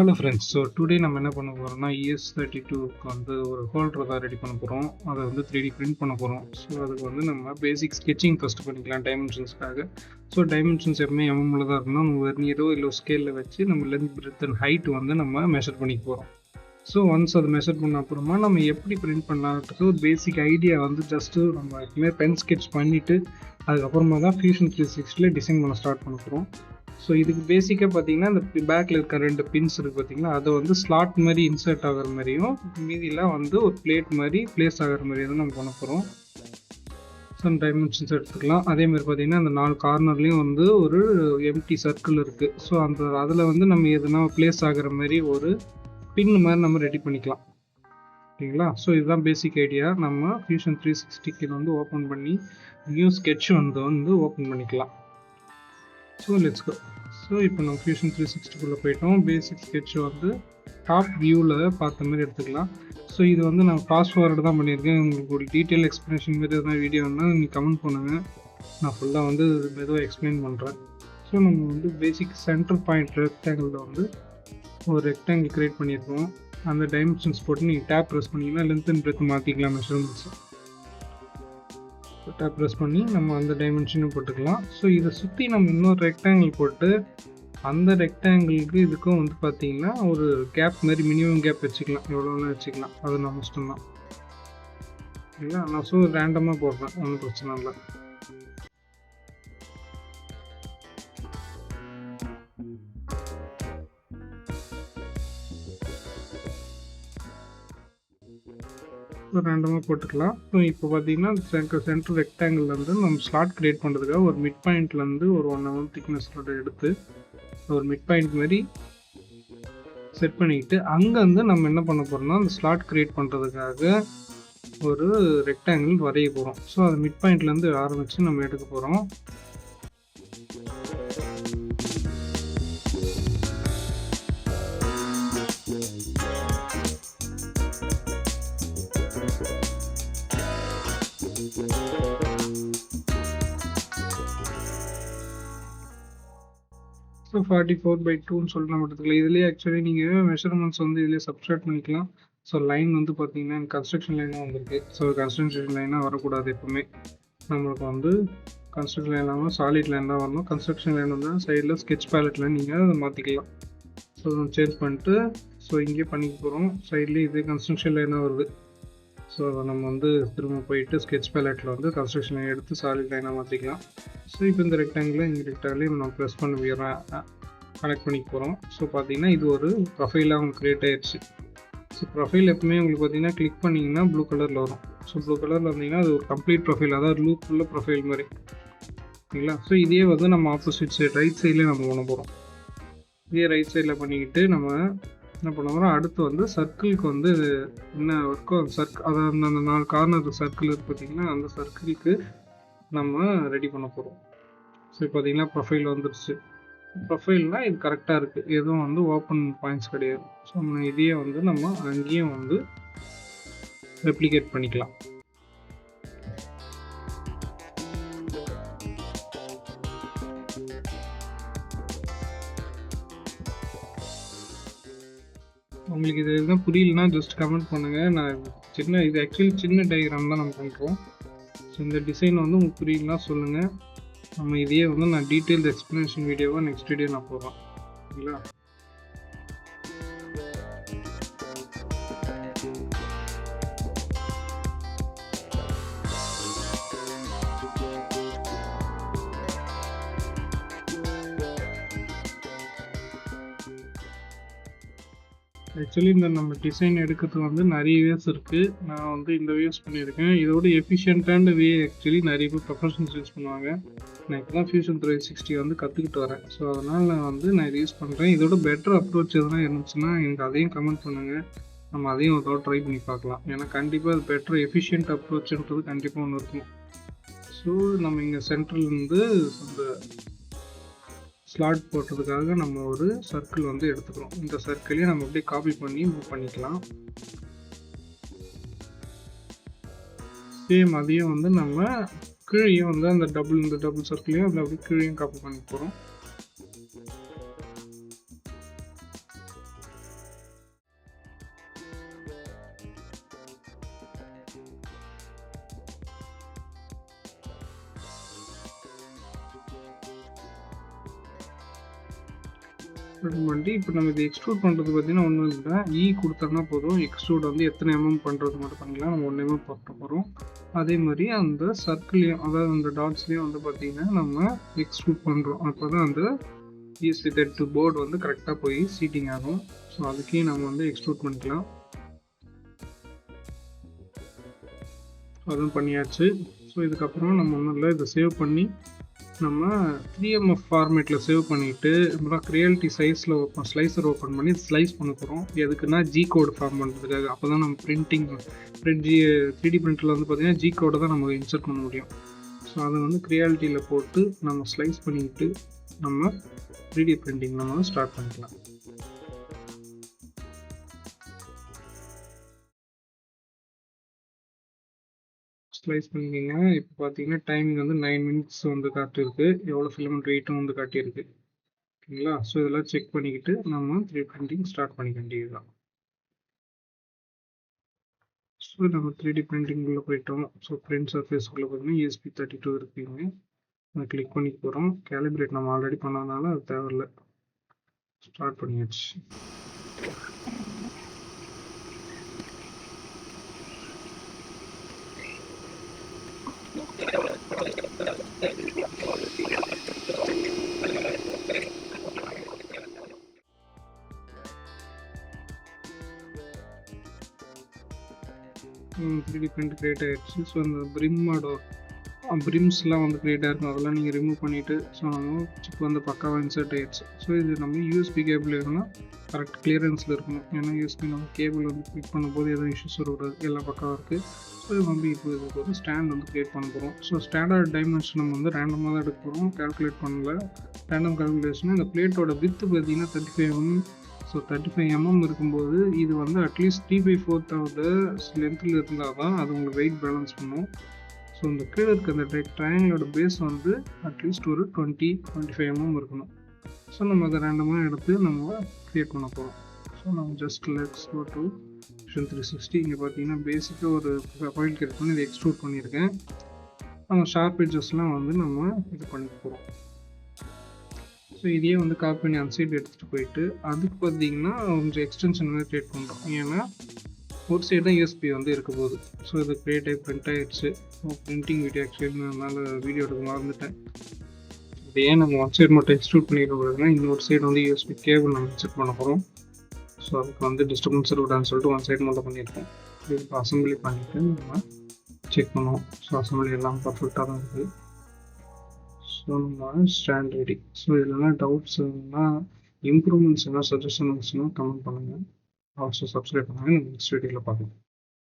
Hello friends. So today நம்ம என்ன பண்ண போகிறோம்னா ES32க்கு வந்து ஒரு ஹோல்டர் தான் ரெடி பண்ண போகிறோம். அதை வந்து 3D பிரிண்ட் பண்ண போகிறோம். ஸோ அதுக்கு வந்து நம்ம பேசிக் ஸ்கெட்சிங் ஃபஸ்ட்டு பண்ணிக்கலாம் டைமென்ஷன்ஸ்க்காக. ஸோ டைமென்ஷன்ஸ் எப்பவுமே எம்எம்மில் தான் இருக்கணும். நம்ம வெர்னியரோ இல்லை ஸ்கேலில் வச்சு நம்ம லென்த் பிரெத் அண்ட் ஹைட் வந்து நம்ம மெஷர் பண்ணிக்க போகிறோம். ஸோ ஒன்ஸ் அதை மெஷர் பண்ண அப்புறமா நம்ம எப்படி பிரிண்ட் பண்ணலான்றது ஒரு பேசிக் ஐடியா வந்து ஜஸ்ட்டு நம்ம எப்பவுமே பென் ஸ்கெட்ச் பண்ணிவிட்டு அதுக்கப்புறமா தான் Fusion 360 டிசைன் பண்ண ஸ்டார்ட் பண்ண போகிறோம். ஸோ இதுக்கு பேசிக்காக பார்த்தீங்கன்னா இந்த பேக்கில் இருக்க 2 பின்ஸ் இருக்குது பார்த்தீங்கன்னா, அதை வந்து ஸ்லாட் மாதிரி இன்சர்ட் ஆகிற மாதிரியும் மீதிலாம் வந்து ஒரு பிளேட் மாதிரி பிளேஸ் ஆகிற மாதிரியும் தான் நம்ம பண்ண போகிறோம். சம் டைமென்ஷன்ஸ் எடுத்துக்கலாம். அதேமாதிரி பார்த்தீங்கன்னா அந்த 4 கார்னர்லேயும் வந்து ஒரு எம்டி சர்க்கிள் இருக்குது. ஸோ அதில் வந்து நம்ம எதுனா பிளேஸ் ஆகிற மாதிரி ஒரு பின் மாதிரி நம்ம ரெடி பண்ணிக்கலாம். ஓகேங்களா? ஸோ இதுதான் பேசிக் ஐடியா. நம்ம Fusion 360 வந்து ஓப்பன் பண்ணி நியூ ஸ்கெட்ச் வந்து ஓப்பன் பண்ணிக்கலாம். So let's go. ஸோ இப்போ நம்ம Fusion 360 போயிட்டோம். பேசிக் ஸ்கெட்ச் வந்து டாப் வியூவில் பார்த்த மாதிரி எடுத்துக்கலாம். ஸோ இது வந்து நான் ஃபாஸ்ட் ஃபார்வர்டு தான் பண்ணியிருக்கேன். உங்களுக்கு ஒரு டீட்டெயில் எக்ஸ்ப்ளனேஷன் மாதிரி எதாவது வீடியோன்னா நீங்கள் கமெண்ட் பண்ணுங்கள். நான் ஃபுல்லாக வந்து மெதுவாக எக்ஸ்பிளைன் பண்ணுறேன். ஸோ நம்ம வந்து பேசிக் சென்டர் பாயிண்ட் ரெக்டாங்கிளில் வந்து ஒரு ரெக்டாங்கிள் க்ரியேட் பண்ணியிருக்கோம். அந்த டைமென்ஷன்ஸ் போட்டு நீங்கள் டேப் ப்ரெஸ் பண்ணிங்கன்னா லென்த் அண்ட் பிரெத் மாற்றிக்கலாம் மெஷர்மெண்ட்ஸ். டேப் ப்ரெஸ் பண்ணி நம்ம அந்த டைமென்ஷனும் போட்டுக்கலாம். ஸோ இதை சுற்றி நம்ம இன்னொரு ரெக்டாங்கிள் போட்டு அந்த ரெக்டாங்கிளுக்கு இதுக்கும் வந்து பார்த்திங்கன்னா ஒரு கேப் மாதிரி மினிமம் கேப் வச்சுக்கலாம். எவ்வளோன்னு வச்சுக்கலாம். அது நம்ம இஷ்டம் தான். இல்லைங்களா? நான் ஸோ ரேண்டமாக போடுறேன், ஒன்றும் பிரச்சனை இல்லை. ரேண்டமாக போட்டுக்கலாம். ஸோ இப்போ பார்த்தீங்கன்னா சென்டர் ரெக்டாங்கிள் வந்து நம்ம ஸ்லாட் க்ரியேட் பண்ணுறதுக்காக ஒரு மிட் பாயிண்ட்லேருந்து ஒரு 1 mm திக்னஸோட எடுத்து ஒரு மிட் பாயிண்ட் மாதிரி செட் பண்ணிக்கிட்டு அங்கேருந்து நம்ம என்ன பண்ண போகிறோம்னா அந்த ஸ்லாட் க்ரியேட் பண்ணுறதுக்காக ஒரு ரெக்டாங்கிள் வரைய போகிறோம். ஸோ அது மிட் பாயிண்ட்லேருந்து ஆரம்பித்து நம்ம எடுக்க போகிறோம். ஸோ 44/2ன்னு சொல்லிட்டு நம்ம எடுத்துக்கலாம். இதுலேயே ஆக்சுவலி நீங்கள் மெஷர்மெண்ட்ஸ் வந்து இதிலே சப்ஸ்ட்ராக்ட் பண்ணிக்கலாம். ஸோ லைன் வந்து பார்த்தீங்கன்னா கன்ஸ்ட்ரக்ஷன் லைனாக வந்திருக்கு. ஸோ கன்ஸ்ட்ரக்ஷன் லைனாக வரக்கூடாது. எப்பவுமே நம்மளுக்கு வந்து கன்ஸ்ட்ரக்ஷன் லைன் இல்லாமல் சாலிட் லைன் தான் வரணும். கன்ஸ்ட்ரக்ஷன் லைன் வந்து சைடில் ஸ்கெட்ச் பேலட்டில் நீங்கள் அதை மாற்றிக்கலாம். ஸோ சேஞ்ச் பண்ணிட்டு ஸோ இங்கே பண்ணிக்க போகிறோம். சைட்லேயே இது கன்ஸ்ட்ரக்ஷன் லைனாக வருது. ஸோ அதை நம்ம வந்து திரும்ப போயிட்டு ஸ்கெட்ச் பேலட்டில் வந்து கன்ஸ்ட்ரக்ஷன் லைன் எடுத்து சாலிட் லைனாக மாற்றிக்கலாம். ஸோ இப்போ இந்த ரெக்டாங்கில் இந்த ரெக்டாங்கிலையும் நம்ம ப்ரெஸ் பண்ணி கனெக்ட் பண்ணிக்க போகிறோம். ஸோ பார்த்தீங்கன்னா இது ஒரு ப்ரொஃபைலாக உங்களுக்கு க்ரியேட் ஆயிடுச்சு. ஸோ ப்ரொஃபைல் எப்பவுமே உங்களுக்கு பார்த்தீங்கன்னா கிளிக் பண்ணிங்கன்னா ப்ளூ கலரில் வரும். ஸோ ப்ளூ கலரில் வந்தீங்கன்னா அது ஒரு கம்ப்ளீட் ப்ரொஃபைல், அதாவது லூப் உள்ள ப்ரொஃபைல் மாதிரி. ஓகேங்களா? ஸோ இதே வந்து நம்ம ஆப்போசிட் சைட் ரைட் சைட்லேயே நம்ம பண்ண போகிறோம். இதே ரைட் சைடில் பண்ணிக்கிட்டு நம்ம என்ன பண்ண போகிறோம், அடுத்து வந்து சர்க்கிளுக்கு வந்து என்ன ஒர்க்கோ அதாவது அந்த 4 கார்னர் சர்க்கிள் இருக்குது பார்த்தீங்கன்னா, அந்த சர்க்கிளுக்கு நம்ம ரெடி பண்ண போகிறோம். ஸோ இப்போ பார்த்தீங்கன்னா ப்ரொஃபைல் வந்துடுச்சு. ப்ரொஃபைல்னால் இது கரெக்டாக இருக்குது, எதுவும் வந்து ஓப்பன் பாயிண்ட்ஸ் கிடையாது. ஸோ நம்ம இதையே வந்து நம்ம அங்கேயும் வந்து ரெப்ளிகேட் பண்ணிக்கலாம். உங்களுக்கு இது எதுவும் புரியலன்னா ஜஸ்ட் கமெண்ட் பண்ணுங்கள். நான் இது ஆக்சுவலி சின்ன டயக்ராம் தான் நம்ம பண்ணுறோம். ஸோ இந்த டிசைன் வந்து உங்களுக்கு புரியலன்னா சொல்லுங்கள். நம்ம இதையே வந்து நான் டீட்டெயில் எக்ஸ்ப்ளனேஷன் வீடியோவாக நெக்ஸ்ட் வீடியோ நான் போடுறேன். ஓகேங்களா? ஆக்சுவலி இந்த நம்ம டிசைன் எடுக்கிறது வந்து நிறைய வேஸ் இருக்குது. நான் வந்து இந்த வேஸ் பண்ணியிருக்கேன். இதோட எஃபிஷியண்ட்டான வே ஆக்சுவலி நிறைய பேர் ப்ரொஃபஷனல்ஸ் யூஸ் பண்ணுவாங்க. நான் இப்போ தான் Fusion 360 வந்து கற்றுக்கிட்டு வரேன். ஸோ அதனால் நான் இதை யூஸ் பண்ணுறேன். இதோட பெட்டர் அப்ரோச் எதுனா இருந்துச்சுன்னா எனக்கு அதையும் கமெண்ட் பண்ணுங்கள். நம்ம அதையும் ஒரு ட்ரை பண்ணி பார்க்கலாம். ஏன்னா கண்டிப்பாக அது பெட்டர் எஃபிஷியன்ட் அப்ரோச்சுன்றது கண்டிப்பாக ஒன்று இருக்கும். ஸோ நம்ம இங்கே சென்ட்ரல்லேருந்து அந்த ஸ்லாட் போட்டதுக்காக நம்ம ஒரு சர்க்கிள் வந்து எடுத்துக்கிறோம். இந்த சர்க்கிளையும் நம்ம அப்படியே காப்பி பண்ணி மூவ் பண்ணிக்கலாம். சேம் அதையும் வந்து நம்ம கீழேயும் வந்து அந்த டபுள் சர்க்கிளையும் அந்த அப்படி கீழேயும் காப்பி பண்ணி போகிறோம். பண்ணிட்டு இப்போ நம்ம இது எக்ஸ்ட்ரூட் பண்ணுறது பார்த்தீங்கன்னா ஒன்றும் இல்லை, கொடுத்தோம்னா போதும். எக்ஸ்ட்ரூட் வந்து எத்தனை பண்ணுறது மட்டும் பண்ணிக்கலாம். நம்ம 1 போட்டு போகிறோம். அதே மாதிரி அந்த சர்க்கிளையும், அதாவது அந்த டாட்ஸ்லேயும் வந்து பார்த்தீங்கன்னா நம்ம எக்ஸ்ட்ரூட் பண்ணுறோம். அப்போ தான் அந்த ESP32 போர்டு வந்து கரெக்டாக போய் சீட்டிங் ஆகும். ஸோ அதுக்கே நம்ம வந்து எக்ஸ்ட்ரூட் பண்ணிக்கலாம். அதுவும் பண்ணியாச்சு. ஸோ இதுக்கப்புறம் நம்ம ஒன்றும் இல்லை, இதை சேவ் பண்ணி நம்ம 3MF ஃபார்மேட்டில் சேவ் பண்ணிவிட்டு அப்புறம் க்ரியல்டி சைஸில் ஸ்லைசர் ஓப்பன் பண்ணி ஸ்லைஸ் பண்ண போகிறோம். எதுக்குன்னா கோடு ஃபார்ம் பண்ணுறதுக்காக. அப்போ தான் நம்ம பிரிண்டிங் 3D பிரிண்டரில் வந்து பார்த்திங்கன்னா கோடை தான் நம்ம இன்சர்ட் பண்ண முடியும். ஸோ அதை வந்து க்ரியாலிட்டியில் போட்டு நம்ம ஸ்லைஸ் பண்ணிக்கிட்டு நம்ம 3D பிரிண்டிங் நம்ம ஸ்டார்ட் பண்ணிக்கலாம். ஸ்லைஸ் பண்ணிக்கிங்க. இப்போ பார்த்தீங்கன்னா டைமிங் வந்து 9 மினிட்ஸ் வந்து காட்டியிருக்கு. எவ்வளோ ஃபிலமெண்ட் வெயிட்டும் வந்து காட்டியிருக்கு. ஓகேங்களா? ஸோ இதெல்லாம் செக் பண்ணிக்கிட்டு நம்ம 3D பிரிண்டிங் ஸ்டார்ட் பண்ணிக்க வேண்டியதுதான். ஸோ நம்ம 3D பிரிண்டிங்குள்ளே போயிட்டோம். ஸோ பிரிண்ட் சர்ஃபேஸ்க்குள்ளே பார்த்தீங்கன்னா ESP32 இருக்குங்க. அதை கிளிக் பண்ணி போகிறோம். கேலிப்ரேட் நம்ம ஆல்ரெடி பண்ணதுனால அது தேவையில்லை. ஸ்டார்ட் பண்ணியாச்சு. த்ரீ பிரிண்ட் கிரியேட் ஆகிடுச்சு. ஸோ அந்த பிரிம்ஸ்லாம் வந்து கிரியேட் ஆகிருக்கும், அதெல்லாம் நீங்கள் ரிமூவ் பண்ணிவிட்டு ஸோ நம்ம சிப் வந்து பக்காவாக இன்சர்ட் ஆகிடுச்சு. ஸோ இது நம்ம யூஎஸ்பி கேபிள் இருக்கணும், கரெக்ட் கிளியரன்ஸில் இருக்கணும். ஏன்னா யூஎஸ்பி நம்ம கேபிள் வந்து கிளிக் பண்ணும்போது எதுவும் இஷ்யூஸ் வரக்கூடாது, எல்லாம் பக்காவாக இருக்குது. ஸோ இது வந்து இப்போ இதுக்கு ஒரு ஸ்டாண்ட் வந்து கிரியேட் பண்ண போகிறோம். ஸோ ஸ்டாண்டர்ட் டைமென்ஷன் நம்ம வந்து ரேண்டமாக தான் எடுக்க போகிறோம், கால்குலேட் பண்ணல. ரேண்டம் கால்குலேஷன் இந்த பிளேட்டோட வித்து பார்த்தீங்கன்னா 35 mm. ஸோ 35 mm இருக்கும்போது இது வந்து அட்லீஸ்ட் 3/4 லென்த்தில் இருந்தால் தான் அது உங்களுக்கு வெயிட் பேலன்ஸ் பண்ணும். ஸோ இந்த கீழே இருக்க அந்த ட்ரையாங்கிளோட பேஸ் வந்து அட்லீஸ்ட் ஒரு 20-25 mm இருக்கணும். ஸோ நம்ம அதை ரேண்டமாக எடுத்து நம்ம க்ரியேட் பண்ண போகிறோம். ஸோ நம்ம just let's go to Fusion 360. இங்கே பார்த்தீங்கன்னா பேசிக்காக ஒரு ஃபைல் கிரியேட் பண்ணி இதை எக்ஸ்ட்ரூட் பண்ணியிருக்கேன். நம்ம ஷார்ப் எட்ஜஸ்லாம் வந்து நம்ம இது பண்ணிக்க போகிறோம். ஸோ இதையே வந்து காப்பி பண்ணி அந்த சைடு எடுத்துகிட்டு போயிட்டு அதுக்கு பார்த்தீங்கன்னா கொஞ்சம் எக்ஸ்டென்ஷன் வந்து க்ரியேட் பண்ணுறோம். ஏன்னா ஒரு சைடு தான் யூஎஸ்பி வந்து இருக்க போகுது. ஸோ இது க்ரியேட் ஆகி பிரிண்ட் ஆகிடுச்சு. ஸோ பிரிண்டிங் வீடியோ ஆக்சுவலி அதனால் வீடியோ எடுக்க மறந்துட்டேன். இது ஏன் நம்ம ஒன் சைடு மட்டும் எக்ஸ்ட்ரூட் பண்ணிடுறோம்னா இன்னொரு சைடு வந்து யூஎஸ்பி கேபிள் நம்ம செக் பண்ண போகிறோம். ஸோ அதுக்கு வந்து டிஸ்டர்பன்ஸ் இருக்கக்கூடாதுன்னு சொல்லிட்டு ஒன் சைடு மட்டும் பண்ணியிருக்கேன். இது அசம்பிளி பண்ணிவிட்டு நம்ம செக் பண்ணுவோம். ஸோ அசம்பிளி எல்லாம் பர்ஃபெக்டாக தான் இருக்குது. ஸோ நம்ம ஸ்டாண்ட் ரெடி. ஸோ இதெல்லாம் டவுட்ஸ்னா இம்ப்ரூவ்மெண்ட்ஸ் என்ன சஜஷன்ஸ்னால் கமெண்ட் பண்ணுங்கள். ஆல்சோ சப்ஸ்கிரைப் பண்ணுங்கள். நம்ம நெக்ஸ்ட் வீடியோவில் பார்க்கலாம்.